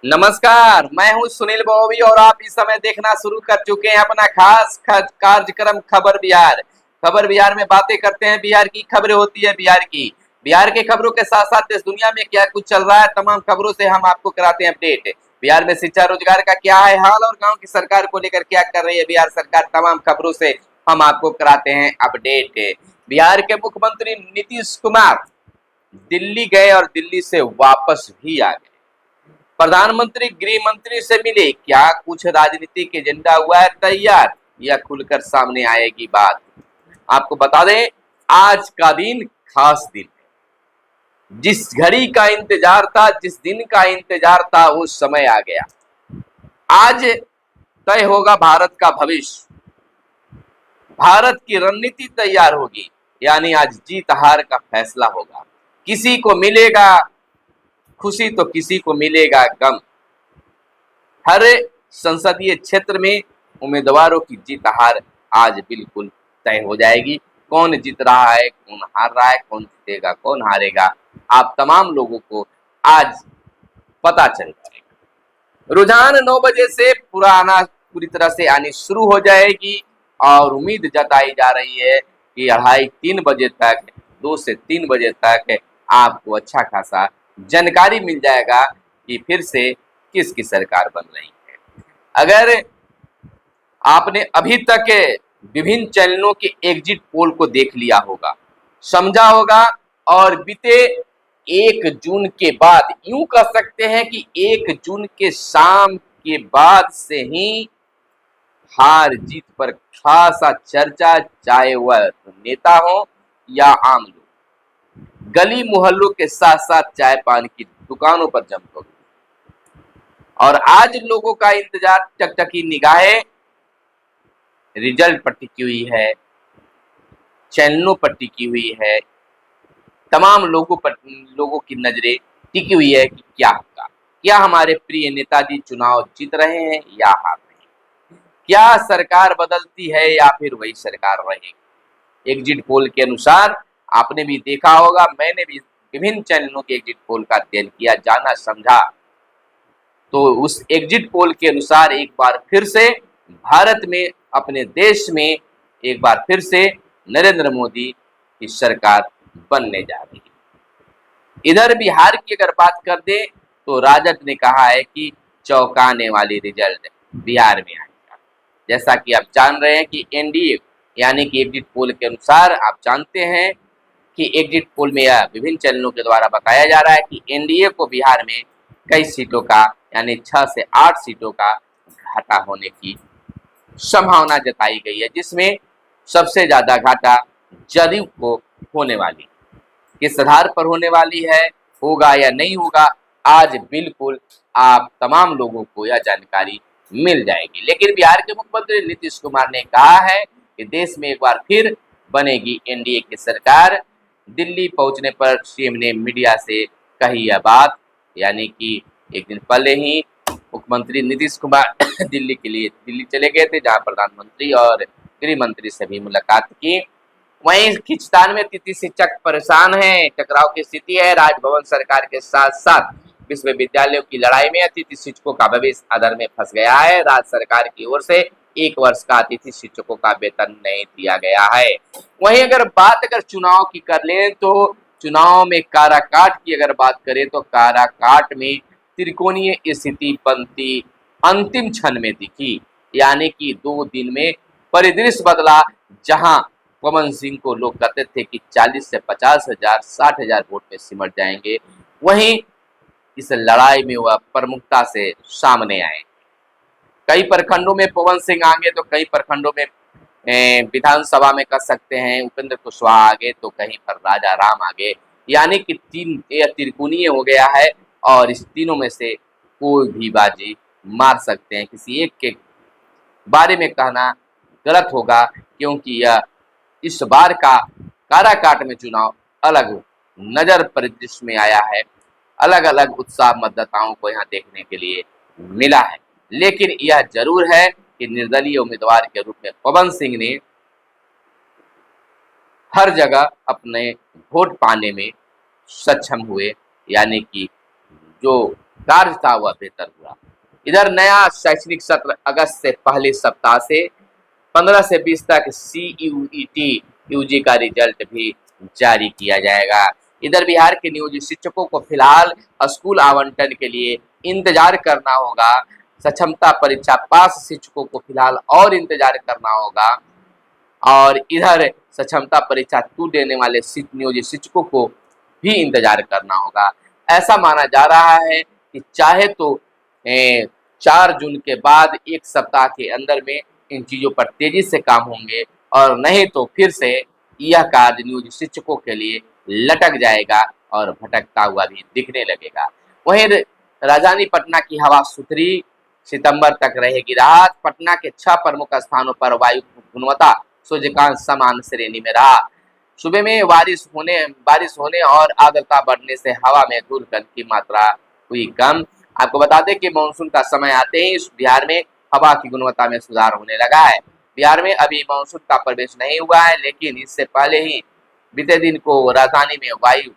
नमस्कार, मैं हूं सुनील बॉबी और आप इस समय देखना शुरू कर चुके हैं अपना खास कार्यक्रम खबर बिहार। खबर बिहार में बातें करते हैं, बिहार की खबरें होती है बिहार की। बिहार के खबरों के साथ साथ देश दुनिया में क्या कुछ चल रहा है, तमाम खबरों से हम आपको कराते हैं अपडेट। बिहार में शिक्षा रोजगार का क्या है हाल और गाँव की सरकार को लेकर क्या कर रही है बिहार सरकार, तमाम खबरों से हम आपको कराते हैं अपडेट। बिहार के मुख्यमंत्री नीतीश कुमार दिल्ली गए और दिल्ली से वापस भी आ गए। प्रधानमंत्री गृह मंत्री से मिले, क्या कुछ राजनीतिक एजेंडा हुआ है तैयार, या खुलकर सामने आएगी बात। आपको बता दें, आज का दिन खास दिन है। जिस घड़ी का इंतजार था, जिस दिन का इंतजार था, वो समय आ गया। आज तय होगा भारत का भविष्य, भारत की रणनीति तैयार होगी, यानी आज जीत हार का फैसला होगा। किसी को मिलेगा खुशी तो किसी को मिलेगा गम। हर संसदीय क्षेत्र में उम्मीदवारों की जीत हार आज बिल्कुल तय हो जाएगी। कौन जीत रहा है, कौन हार रहा है, कौन जीतेगा, कौन हारेगा, आप तमाम लोगों को आज पता चल जाएगा। रुझान 9 बजे से पूरी तरह से आनी शुरू हो जाएगी और उम्मीद जताई जा रही है कि 2:30-3 बजे तक, 2 से 3 बजे तक आपको अच्छा खासा जानकारी मिल जाएगा कि फिर से किसकी सरकार बन रही है। अगर आपने अभी तक विभिन्न चैनलों के एग्जिट पोल को देख लिया होगा, समझा होगा, और बीते 1 जून के बाद, यूं कह सकते हैं कि 1 जून के शाम के बाद से ही हार जीत पर खासा चर्चा, चाहे वह नेता हो या आम लोग, गली मोहल्लों के साथ साथ चाय पान की दुकानों पर जमकर हुई। और आज लोगों का इंतजार, टकटकी निगाहें रिजल्ट पर टिकी हुई है, चैनलों पर टिकी हुई है, तमाम लोगों की नजरें टिकी हुई है कि क्या होगा। क्या हमारे प्रिय नेताजी चुनाव जीत रहे हैं या हार रहे हैं, क्या सरकार बदलती है या फिर वही सरकार रहेगी। एग्जिट पोल के अनुसार आपने भी देखा होगा, मैंने भी विभिन्न चैनलों के एग्जिट पोल का अध्ययन किया, जाना समझा, तो उस एग्जिट पोल के अनुसार एक बार फिर से भारत में, अपने देश में एक बार फिर से नरेंद्र मोदी की सरकार बनने जा रही है। इधर बिहार की अगर बात कर दे तो राजद ने कहा है कि चौंकाने वाली रिजल्ट बिहार में आएगा। जैसा कि आप जान रहे हैं कि एनडीए यानी कि एग्जिट पोल के अनुसार, आप जानते हैं कि एग्जिट पोल में यह विभिन्न चैनलों के द्वारा बताया जा रहा है कि एनडीए को बिहार में कई सीटों का, यानी 6 से 8 सीटों का घाटा होने की संभावना जताई गई है, जिसमें सबसे ज्यादा घाटा जदयू को होने वाली। किस आधार पर होने वाली है, होगा या नहीं होगा, आज बिल्कुल आप तमाम लोगों को यह जानकारी मिल जाएगी। लेकिन बिहार के मुख्यमंत्री नीतीश कुमार ने कहा है कि देश में एक बार फिर बनेगी एनडीए की सरकार। दिल्ली पहुंचने पर सीएम ने मीडिया से कही यह बात, यानी कि एक दिन पहले ही मुख्यमंत्री नीतीश कुमार दिल्ली के लिए दिल्ली चले गए थे, जहां प्रधानमंत्री और गृह मंत्री से भी मुलाकात की। वहीं खिंचतान में अतिथि शिक्षक परेशान हैं, टकराव की स्थिति है राजभवन सरकार के साथ साथ विश्वविद्यालयों की लड़ाई में अतिथि शिक्षकों का भविष्य अधर में फंस गया है। राज्य सरकार की ओर से 1 वर्ष का अतिथि शिक्षकों का वेतन नहीं दिया गया है। वहीं अगर चुनाव की कर लें तो चुनाव में काराकाट की अगर बात करें तो काराकाट में त्रिकोणीय स्थिति बनती अंतिम क्षण में दिखी, यानी कि 2 दिन में परिदृश्य बदला। जहां पवन सिंह को लोग कहते थे कि 40 से 50,000, 60,000 वोट में सिमट जाएंगे, वहीं इस लड़ाई में वह प्रमुखता से सामने आए। कई प्रखंडों में पवन सिंह आगे तो कई प्रखंडों में विधानसभा में कर सकते हैं उपेंद्र कुशवाहा आगे, तो कहीं पर राजा राम आगे, यानी कि त्रिकोणीय हो गया है। और इस तीनों में से कोई भी बाजी मार सकते हैं। किसी एक के बारे में कहना गलत होगा, क्योंकि यह इस बार का काराकाट में चुनाव अलग नजर परिदृश्य में आया है। अलग अलग उत्साह मतदाताओं को यहाँ देखने के लिए मिला है। लेकिन यह जरूर है कि निर्दलीय उम्मीदवार के रूप में पवन सिंह ने हर जगह अपने वोट पाने में सक्षम हुए, यानी कि जो कार्य था वह बेहतर हुआ। इधर नया शैक्षणिक सत्र अगस्त से पहले सप्ताह से 15 से 20 तक CUET यूजी का रिजल्ट भी जारी किया जाएगा। इधर बिहार के नियोजित शिक्षकों को फिलहाल स्कूल आवंटन के लिए इंतजार करना होगा। सक्षमता परीक्षा पास शिक्षकों को फिलहाल और इंतजार करना होगा और इधर सक्षमता परीक्षा 2 देने वाले नियोजित शिक्षकों को भी इंतजार करना होगा। ऐसा माना जा रहा है कि चाहे तो 4 जून के बाद 1 सप्ताह के अंदर में इन चीज़ों पर तेजी से काम होंगे और नहीं तो फिर से यह कार्य नियोजित शिक्षकों के लिए लटक जाएगा और भटकता हुआ भी दिखने लगेगा। वहीं राजधानी पटना की हवा सुथरी, सितंबर तक रहेगी राहत। पटना के 6 प्रमुख स्थानों पर वायु गुणवत्ता सूचकांक समान श्रेणी में रहा। सुबह में बारिश होने और आर्द्रता बढ़ने से हवा में धूल कण की मात्रा हुई कम। आपको बता दें कि मानसून का समय आते ही बिहार में हवा की गुणवत्ता में सुधार होने लगा है। बिहार में अभी मानसून का प्रवेश नहीं हुआ है, लेकिन इससे पहले ही बीते दिन को राजधानी में वायु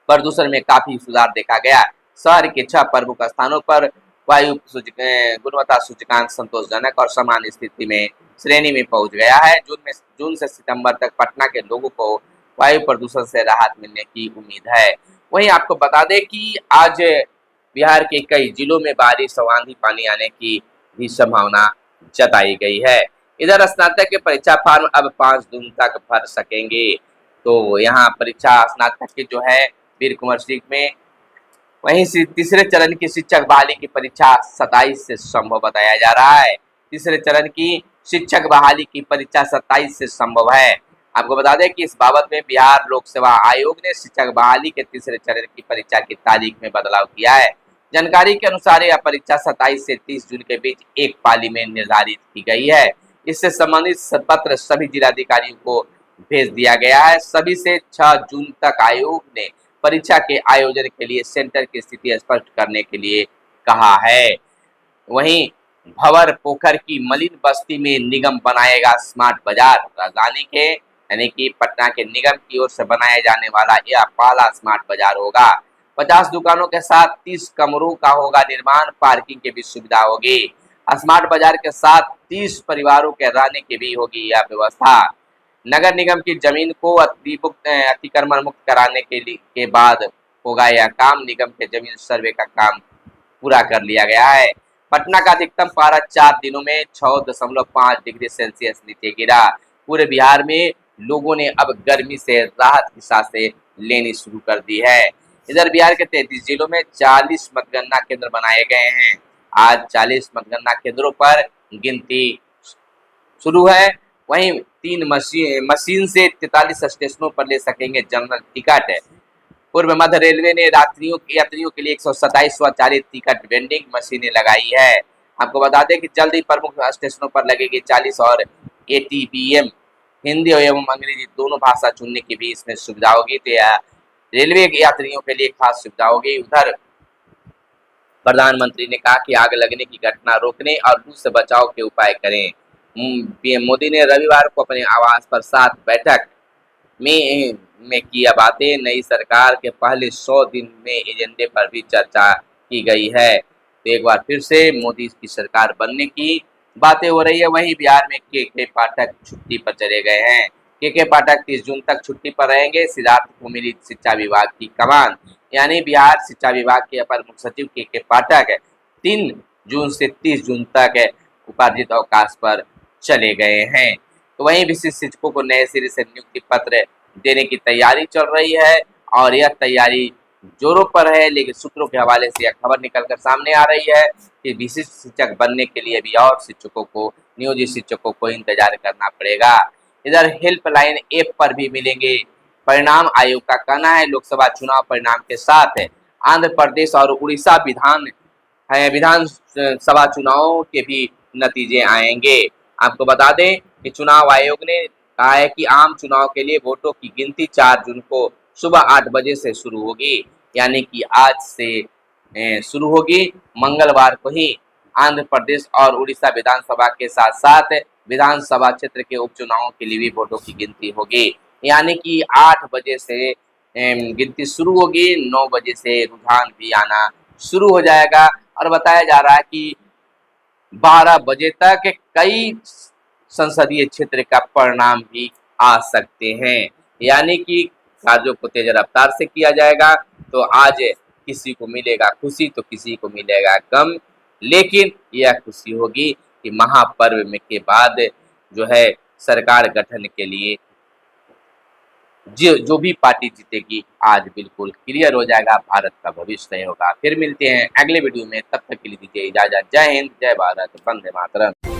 प्रदूषण में काफी सुधार देखा गया। शहर के 6 प्रमुख स्थानों पर वायु गुणवत्ता सूचकांक संतोषजनक और सामान्य स्थिति में श्रेणी में पहुंच गया है। जून से सितंबर तक पटना के लोगों को वायु प्रदूषण से राहत मिलने की उम्मीद है। वहीं आपको बता दें कि आज बिहार के कई जिलों में बारिश और आंधी पानी आने की भी संभावना जताई गई है। इधर स्नातक के परीक्षा फॉर्म अब 5 जून तक भर सकेंगे। तो यहाँ परीक्षा स्नातक के जो है वीर कुंवर सिंह में, वहीं तीसरे चरण की शिक्षक बहाली की परीक्षा 27 से संभव बताया जा रहा है। तीसरे चरण की शिक्षक बहाली की परीक्षा 27 से संभव है। आपको बता दें कि इस बाबत में बिहार लोक सेवा आयोग ने शिक्षक बहाली के तीसरे चरण की परीक्षा की तारीख में बदलाव किया है। जानकारी के अनुसार यह परीक्षा 27 से 30 जून के बीच एक पाली में निर्धारित की गई है। इससे संबंधित पत्र सभी जिलाधिकारियों को भेज दिया गया है। सभी से 6 जून तक आयोग ने परीक्षा के आयोजन के लिए सेंटर की स्थिति स्पष्ट करने के लिए कहा है। वहीं भंवर पोखर की मलिन बस्ती में निगम बनाएगा स्मार्ट बाजार। राजधानी के यानी कि पटना के निगम की ओर से बनाया जाने वाला यह पहला स्मार्ट बाजार होगा। 50 दुकानों के साथ 30 कमरों का होगा निर्माण, पार्किंग की भी सुविधा होगी। स्मार्ट बाजार के साथ 30 परिवारों के रहने की भी होगी यह व्यवस्था। नगर निगम की जमीन को अतिक्रमण मुक्त कराने के बाद होगा यह काम। निगम के जमीन सर्वे का काम पूरा कर लिया गया है। पटना का अधिकतम पारा 4 दिनों में 6.5 डिग्री सेल्सियस नीचे गिरा। पूरे बिहार में लोगों ने अब गर्मी से राहत की सांसें लेनी शुरू कर दी है। इधर बिहार के 33 जिलों में 40 मतगणना केंद्र बनाए गए हैं। आज 40 मतगणना केंद्रों पर गिनती शुरू है। वहीं 3 मशीन से 43 स्टेशनों पर ले सकेंगे जनरल टिकट। पूर्व मध्य रेलवे ने यात्रियों के लिए 127 स्वचालित टिकट वेंडिंग मशीनें लगाई है। आपको बता दें कि जल्द ही प्रमुख स्टेशनों पर लगेगी 40 और ATPM हिंदी एवं अंग्रेजी दोनों भाषा चुनने की भी इसमें सुविधा होगी। तो यह रेलवे यात्रियों के लिए खास सुविधा होगी। उधर प्रधानमंत्री ने कहा कि आग लगने की घटना रोकने और लू से बचाव के उपाय करें। पीएम मोदी ने रविवार को अपने आवास पर 7 बैठक में किया बातें। नई सरकार के पहले 100 दिन में एजेंडे पर भी चर्चा की गई है। तो एक बार फिर से मोदी की सरकार बनने की बातें हो रही है। वहीं बिहार में के पाठक छुट्टी पर चले गए हैं। के पाठक 30 जून तक छुट्टी पर रहेंगे। सिद्धार्थ को मिली शिक्षा विभाग की कमान, यानी बिहार शिक्षा विभाग के अपर मुख्य सचिव के पाठक 3 जून से 30 जून तक उपार्जित अवकाश पर चले गए हैं। तो वहीं विशिष्ट शिक्षकों को नए सिरे से नियुक्ति पत्र देने की तैयारी चल रही है और यह तैयारी जोरों पर है। लेकिन सूत्रों के हवाले से यह खबर निकलकर सामने आ रही है कि विशिष्ट शिक्षक बनने के लिए भी और नियोजित शिक्षकों को इंतजार करना पड़ेगा। इधर हेल्पलाइन ऐप पर भी मिलेंगे परिणाम। आयोग का कहना है लोकसभा चुनाव परिणाम के साथ आंध्र प्रदेश और उड़ीसा विधानसभा चुनावों के भी नतीजे आएंगे। आपको बता दें कि चुनाव आयोग ने कहा है कि आम चुनाव के लिए वोटों की गिनती 4 जून को सुबह 8 बजे से शुरू होगी, यानी कि आज से शुरू होगी। मंगलवार को ही आंध्र प्रदेश और उड़ीसा विधानसभा के साथ साथ विधानसभा क्षेत्र के उपचुनावों के लिए भी वोटों की गिनती होगी, यानी कि 8 बजे से गिनती शुरू होगी। 9 बजे से रुझान भी आना शुरू हो जाएगा और बताया जा रहा है कि 12 बजे तक कई संसदीय क्षेत्र का परिणाम भी आ सकते हैं। यानी कि कार्यों को तेज रफ्तार से किया जाएगा। तो आज किसी को मिलेगा खुशी तो किसी को मिलेगा गम, लेकिन यह खुशी होगी कि महापर्व में के बाद जो है सरकार गठन के लिए जो भी पार्टी जीतेगी आज बिल्कुल क्लियर हो जाएगा, भारत का भविष्य तय होगा। फिर मिलते हैं अगले वीडियो में, तब तक के लिए दीजिए इजाजत। जय हिंद, जय भारत, वंदे मातरम।